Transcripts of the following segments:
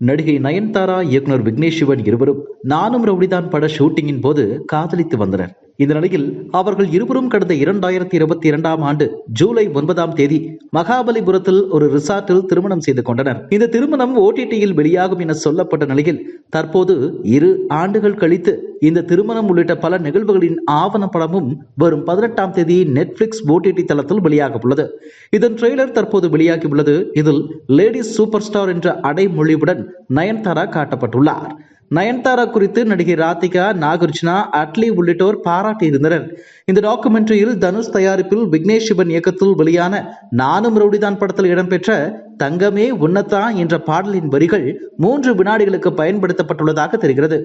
நடிகை நயன்தாரா, இயக்குனர் விக்னேஷ் சிவன் இருவரும் நானும் ரவுடிதான் பட ஷூட்டிங்கின் போது காதலித்து வந்தனர். இந்த நிலையில் அவர்கள் இருவரும் கடந்த 2022ஆம் ஆண்டு ஜூலை 9ஆம் தேதி மகாபலிபுரத்தில் ஒரு ரிசார்ட்டில் திருமணம் செய்து கொண்டனர். இந்த திருமணம் OTTயில் வெளியாகும் என சொல்லப்பட்ட நிலையில் தற்போது 2 ஆண்டுகள் கழித்து இந்த திருமணம் உள்ளிட்ட பல நிகழ்வுகளின் ஆவணப்படமும் வரும் 18ஆம் தேதி நெட்ஃபிளிக்ஸ் OTT தளத்தில் வெளியாக உள்ளது. இதன் ட்ரெய்லர் தற்போது வெளியாகி உள்ளது. இதில் லேடிஸ் சூப்பர் ஸ்டார் என்ற அடைமொழியுடன் நயன்தாரா காட்டப்பட்டுள்ளார். நயன்தாரா குறித்து நடிகை ராதிகா, நாகார்ஜுனா, அட்லி உள்ளிட்டோர் பாராட்டியிருந்தனர். இந்த டாக்குமெண்ட்ரியில் தனுஷ் தயாரிப்பில் விக்னேஷ் சிவன் இயக்கத்தில் வெளியான நானும் ரவுடிதான் படத்தில் இடம்பெற்ற தங்கமே உன்னதா என்ற பாடலின் வரிகள் 3 வினாடிகளுக்கு பயன்படுத்தப்பட்டுள்ளதாக தெரிகிறது.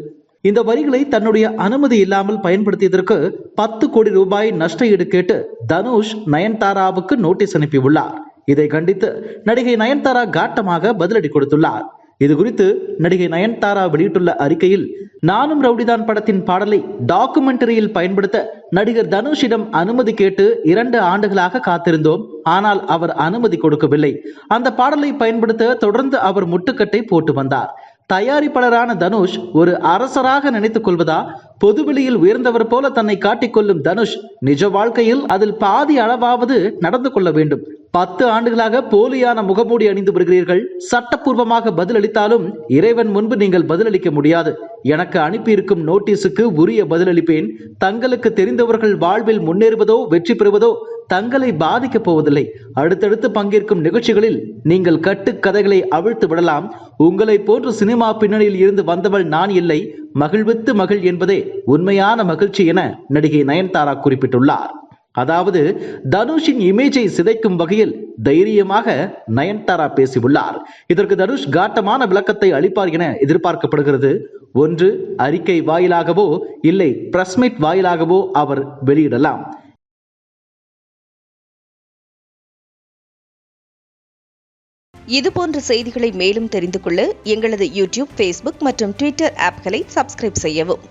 இந்த வரிகளை தன்னுடைய அனுமதி இல்லாமல் பயன்படுத்தியதற்கு 10 கோடி ரூபாய் நஷ்ட ஈடு கேட்டு தனுஷ் நயன்தாராவுக்கு நோட்டீஸ் அனுப்பியுள்ளார். இதை கண்டித்து நடிகை நயன்தாரா காட்டமாக பதிலடி கொடுத்துள்ளார். இது குறித்து நடிகை நயன்தாரா வெளியிட்டுள்ள அறிக்கையில், நானும் ரவுடிதான் படத்தின் பாடலை டாக்குமெண்டரியில் பயன்படுத்த நடிகர் தனுஷிடம் அனுமதி கேட்டு 2 ஆண்டுகளாக காத்திருந்தோம். ஆனால் அவர் அனுமதி கொடுக்கவில்லை. அந்த பாடலை பயன்படுத்த தொடர்ந்து அவர் முட்டுக்கட்டை போட்டு வந்தார். தயாரிப்பாளரான தனுஷ் ஒரு அரசராக நினைத்துக் கொள்வதா? பொதுவெளியில் உயர்ந்தவர் போல தன்னை காட்டிக்கொள்ளும் தனுஷ் நிஜ வாழ்க்கையில் அதில் பாதி அளவாவது நடந்து கொள்ள வேண்டும். 10 ஆண்டுகளாக போலியான முகமூடி அணிந்து வருகிறீர்கள். சட்டப்பூர்வமாக பதிலளித்தாலும் இறைவன் முன்பு நீங்கள் பதிலளிக்க முடியாது. எனக்கு அனுப்பியிருக்கும் நோட்டீஸுக்கு உரிய பதிலளிப்பேன். தங்களுக்கு தெரிந்தவர்கள் வாழ்வில் முன்னேறுவதோ வெற்றி பெறுவதோ தங்களை பாதிக்கப் போவதில்லை. அடுத்தடுத்து பங்கேற்கும் நிகழ்ச்சிகளில் நீங்கள் கட்டுக்கதைகளை அவிழ்த்து விடலாம். உங்களை போன்று சினிமா பின்னணியில் இருந்து வந்தவள் நான் இல்லை. மகிழ்வித்து மகிழ் என்பதே உண்மையான மகிழ்ச்சி என நடிகை நயன்தாரா குறிப்பிட்டுள்ளார். அதாவது தனுஷின் இமேஜை சிதைக்கும் வகையில் தைரியமாக நயன்தாரா பேசியுள்ளார். இதற்கு தனுஷ் காட்டமான விளக்கத்தை அளிப்பார் என எதிர்பார்க்கப்படுகிறது. ஒன்று அறிக்கை வாயிலாகவோ இல்லை பிரஸ் மீட் வாயிலாகவோ அவர் வெளியிடலாம். இதுபோன்ற செய்திகளை மேலும் தெரிந்து கொள்ள எங்களது யூடியூப், Facebook மற்றும் Twitter ஆப்களை சப்ஸ்கிரைப் செய்யவும்.